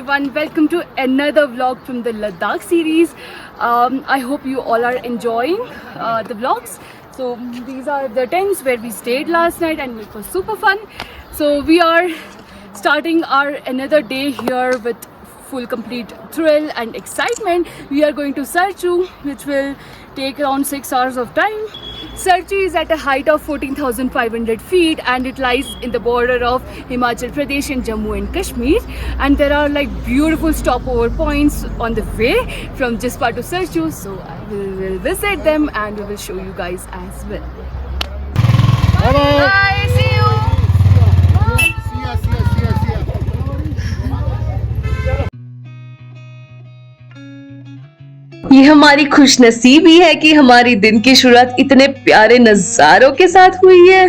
everyone, welcome to another vlog from the Ladakh series. I hope you all are enjoying the vlogs. So these are the tents where we stayed last night and it was super fun. So we are starting our another day here with full complete thrill and excitement. We are going to Sarchu, which will take around 6 hours of time. Sarchu is at a height of 14,500 feet and it lies in the border of Himachal Pradesh and Jammu and Kashmir, and there are like beautiful stopover points on the way from Jispa to Sarchu, so we will visit them and we will show you guys as well. Hello. Bye, see you. ये हमारी खुशनसीबी है कि हमारी दिन की शुरुआत इतने प्यारे नजारों के साथ हुई है।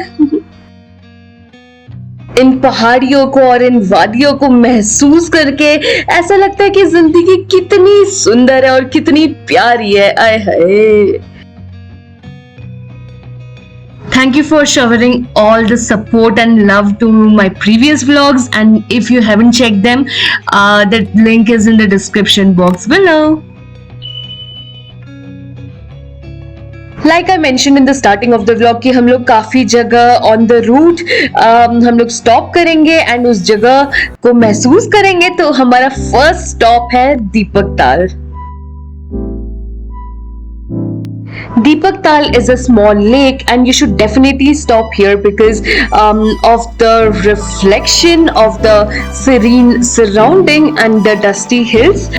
इन पहाड़ियों को और इन वादियों को महसूस करके ऐसा लगता है कि जिंदगी कितनी सुंदर है और कितनी प्यारी है। आए हाय। Thank you for showering all the support and love to my previous vlogs, and if you haven't checked them, that link is in the description box below. Like I mentioned in the starting of the vlog कि हम लोग काफी जगह on the route हम लोग stop करेंगे and उस जगह को महसूस करेंगे। तो हमारा first stop है दीपक ताल। Deepak Tal is a small lake and you should definitely stop here because of the reflection of the serene surrounding and the dusty hills.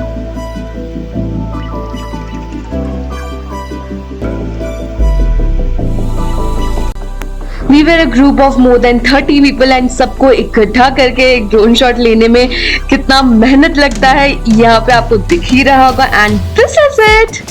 We were a group of more than 30 people and सबको इकट्ठा करके एक drone shot लेने में कितना मेहनत लगता है यहाँ पे आपको दिख ही रहा होगा। And this is it.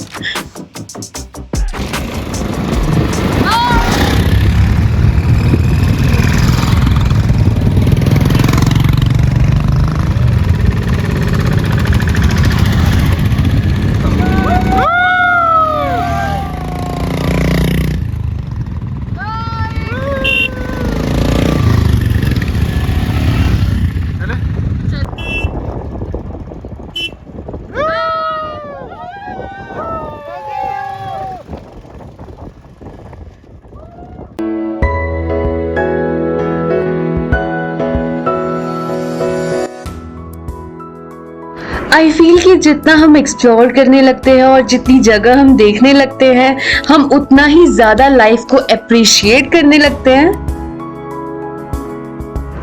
I feel कि जितना हम एक्सप्लोर करने लगते हैं और जितनी जगह हम देखने लगते हैं हम उतना ही ज्यादा लाइफ को अप्रिशिएट करने लगते हैं।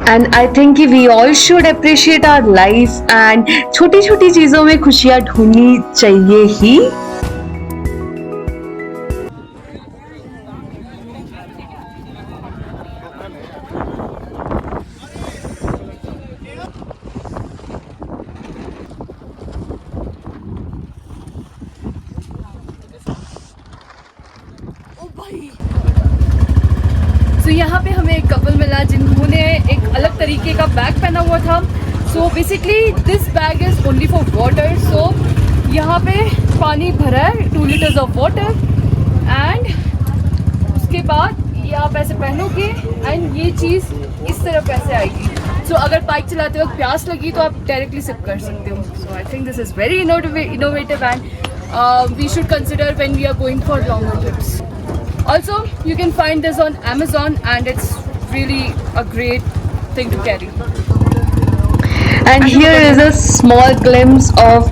एंड आई थिंक कि we all should appreciate our life and छोटी छोटी चीजों में खुशियां ढूंढनी चाहिए ही। So यहाँ पे हमें एक कपल मिला जिन्होंने एक अलग तरीके का बैग पहना हुआ था। So basically this bag is only for water. So यहाँ पे पानी भरा है 2 liters of water and उसके बाद ये आप ऐसे पहनोगे एंड ये चीज़ इस तरफ ऐसे आएगी। So अगर बाइक चलाते वक्त प्यास लगी तो आप डायरेक्टली सिप कर सकते हो। So I think this is very innovative and we should consider when we are going for longer trips. Also, you can find this on Amazon and it's really a great thing to carry. And here is a small glimpse of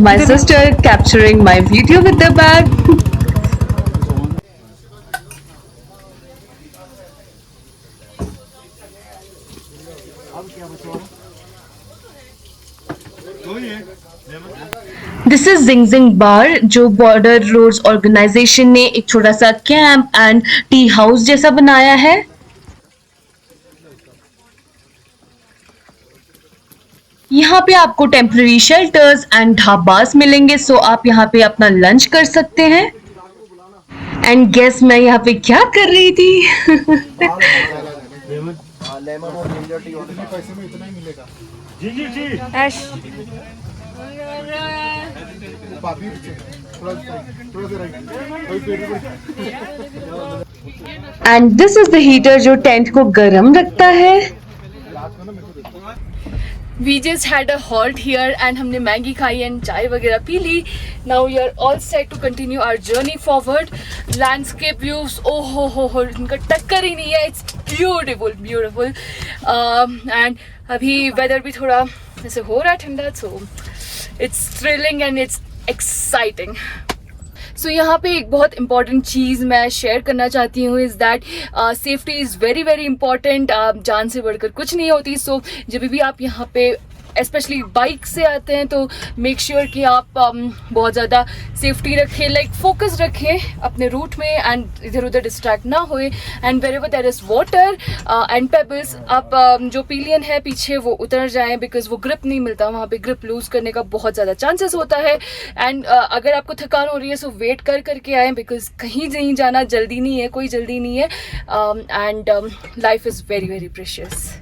my sister capturing my video with the bag. This is Zing Zing Bar जो border roads organisation ने एक छोटा सा camp and tea house जैसा बनाया है। यहाँ पे आपको टेम्पररी शेल्टर्स एंड ढाबास मिलेंगे, सो आप यहाँ पे अपना लंच कर सकते हैं। एंड गेस मैं यहाँ पे क्या कर रही थी? And this is the heater जो टेंट को गर्म रखता है। We just had a halt here and हमने मैगी खाई एंड चाय वगैरह पी ली. Now we are all set to continue our journey forward. Landscape views, oh हो इनका टक्कर ही नहीं है. It's beautiful. And अभी weather भी थोड़ा ऐसे हो रहा है ठंडा, so it's thrilling and it's exciting. सो यहाँ पे एक बहुत इंपॉर्टेंट चीज़ मैं शेयर करना चाहती हूँ is that safety is very important. जान से बढ़कर कुछ नहीं होती. सो जब भी आप यहाँ पे स्पेशली बाइक से आते हैं तो मेक श्योर कि आप बहुत ज़्यादा सेफ्टी रखें, लाइक फोकस रखें अपने रूट में एंड इधर उधर डिस्ट्रैक्ट ना होए. And wherever there is water and pebbles, आप जो पिलियन है पीछे वो उतर जाएं बिकॉज वो ग्रिप नहीं मिलता वहाँ पे. ग्रिप लूज़ करने का बहुत ज़्यादा चांसेस होता है. एंड अगर आपको थकान हो रही है सो वेट करके आएँ बिकॉज कहीं नहीं जाना, जल्दी नहीं है, कोई जल्दी नहीं है. And life is very precious.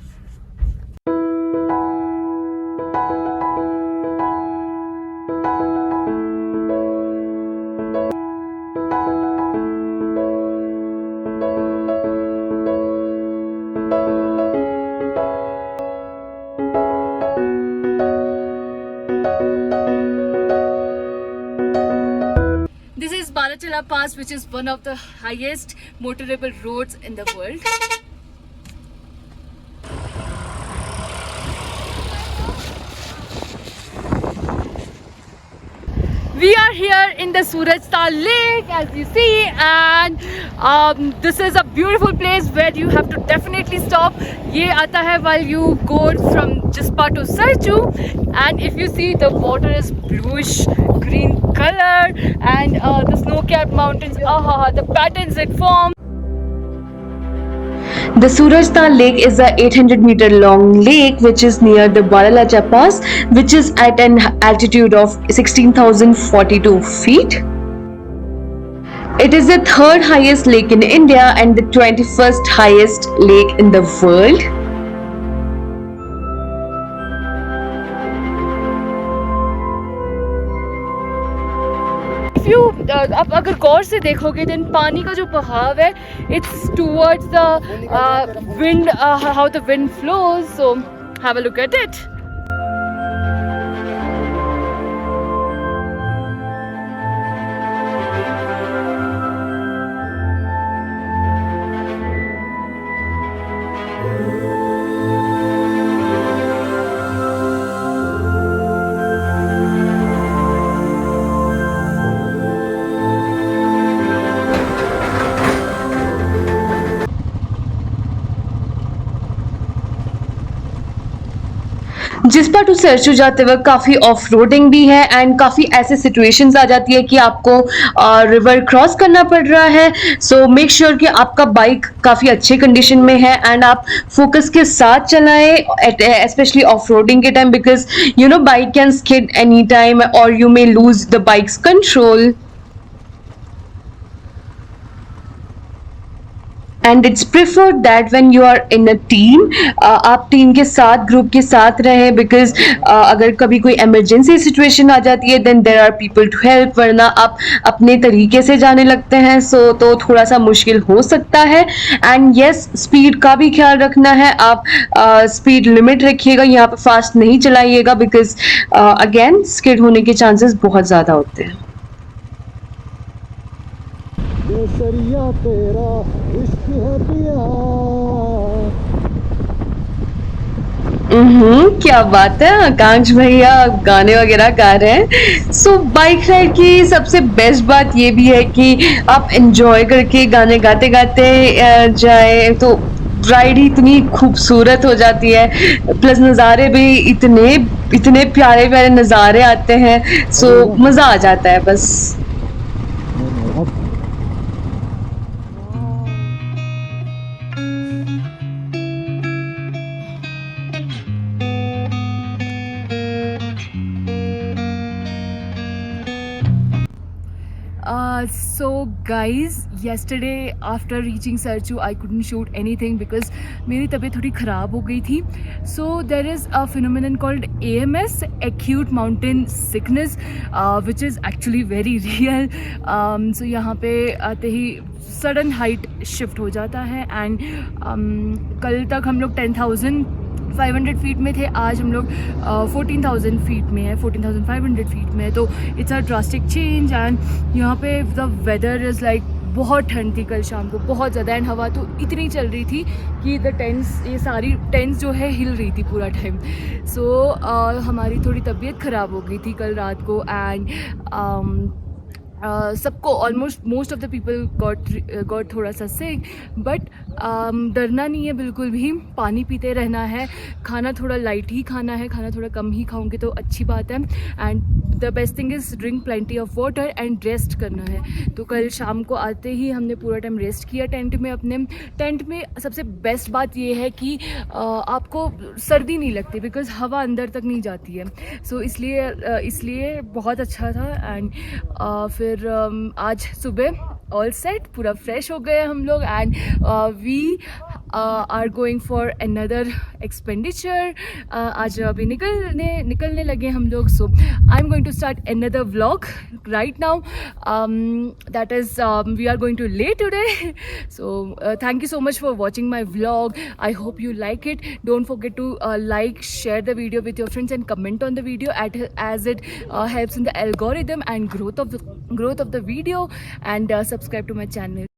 This is Balachala Pass, which is one of the highest motorable roads in the world. We are here in the Surajtal Lake, as you see, and this is a beautiful place where you have to definitely stop. ये आता है while you go from Jispa to Sarchu, and if you see the water is bluish green color, and the snow-capped mountains, the patterns it form. The Surajtal Lake is a 800-meter long lake which is near the Balachala Pass, which is at an altitude of 16,042 feet. It is the third highest lake in India and the 21st highest lake in the world. If you आप अगर गौर से देखोगे then पानी का जो बहाव है it's towards the wind, how the wind flows. So have a look at it. Jispa to Sarchu जाते वक्त काफ़ी ऑफ रोडिंग भी है एंड काफ़ी ऐसे सिचुएशंस आ जाती है कि आपको रिवर क्रॉस करना पड़ रहा है. सो मेक श्योर कि आपका बाइक काफ़ी अच्छे कंडीशन में है एंड आप फोकस के साथ चलाएं स्पेशली ऑफ रोडिंग के time because you know bike can skid any time और you may lose the bike's control. And it's preferred that when you are in a team आप team के साथ group के साथ रहें बिकॉज अगर कभी कोई इमरजेंसी सिचुएशन आ जाती है then there are people to help, वरना आप अपने तरीके से जाने लगते हैं सो तो थोड़ा सा मुश्किल हो सकता है. एंड येस स्पीड का भी ख्याल रखना है, आप स्पीड लिमिट रखिएगा, यहाँ पे फास्ट नहीं चलाइएगा बिकॉज अगेन स्किड होने के चांसेस बहुत ज़्यादा होते हैं. केसरिया तेरा इश्क है पिया. क्या बात है, आकांक्ष भैया गाने वगैरह गा रहे हैं. सो बाइक राइड की सबसे बेस्ट बात ये भी है कि आप एंजॉय करके गाने गाते गाते जाए तो राइड ही इतनी खूबसूरत हो जाती है. प्लस नज़ारे भी इतने प्यारे प्यारे नज़ारे आते हैं. सो मज़ा आ जाता है बस. So guys, yesterday after reaching Sarchu I couldn't shoot anything because मेरी तबीयत थोड़ी ख़राब हो गई थी. So there is a phenomenon called AMS, acute mountain sickness, which is actually very real. So यहाँ पे आते ही सडन हाइट शिफ्ट हो जाता है एंड कल तक हम लोग 10,000 500 फीट में थे, आज हम लोग 14,000 फीट में है, 14,500 फीट में है। तो it's a drastic change and यहाँ पे द वेदर इज़ लाइक बहुत ठंड थी कल शाम को, बहुत ज़्यादा, एंड हवा तो इतनी चल रही थी कि द टेंट्स, ये सारी टेंट्स जो है हिल रही थी पूरा टाइम। सो हमारी थोड़ी तबीयत ख़राब हो गई थी कल रात को एंड सबको almost most of the people got थोड़ा सा सिक, बट डरना नहीं है बिल्कुल भी, पानी पीते रहना है, खाना थोड़ा लाइट ही खाना है, खाना थोड़ा कम ही खाओगे तो अच्छी बात है, and the best thing is drink plenty of water and rest करना है। तो कल शाम को आते ही हमने पूरा टाइम रेस्ट किया टेंट में अपने। टेंट में सबसे बेस्ट बात ये है कि आपको सर्दी नहीं लगती बिकॉज हवा अंदर तक नहीं जाती है, सो इसलिए बहुत अच्छा था। एंड फिर आज सुबह ऑल सेट, पूरा फ्रेश हो गए हम लोग and we are going for another expenditure. आज अभी निकलने लगे हम लोग, so I am going to start another vlog right now, that is we are going to Leh today. So thank you so much for watching my vlog. I hope you like it. Don't forget to like, share the video with your friends and comment on the video as it helps in the algorithm and growth of the video, and subscribe to my channel.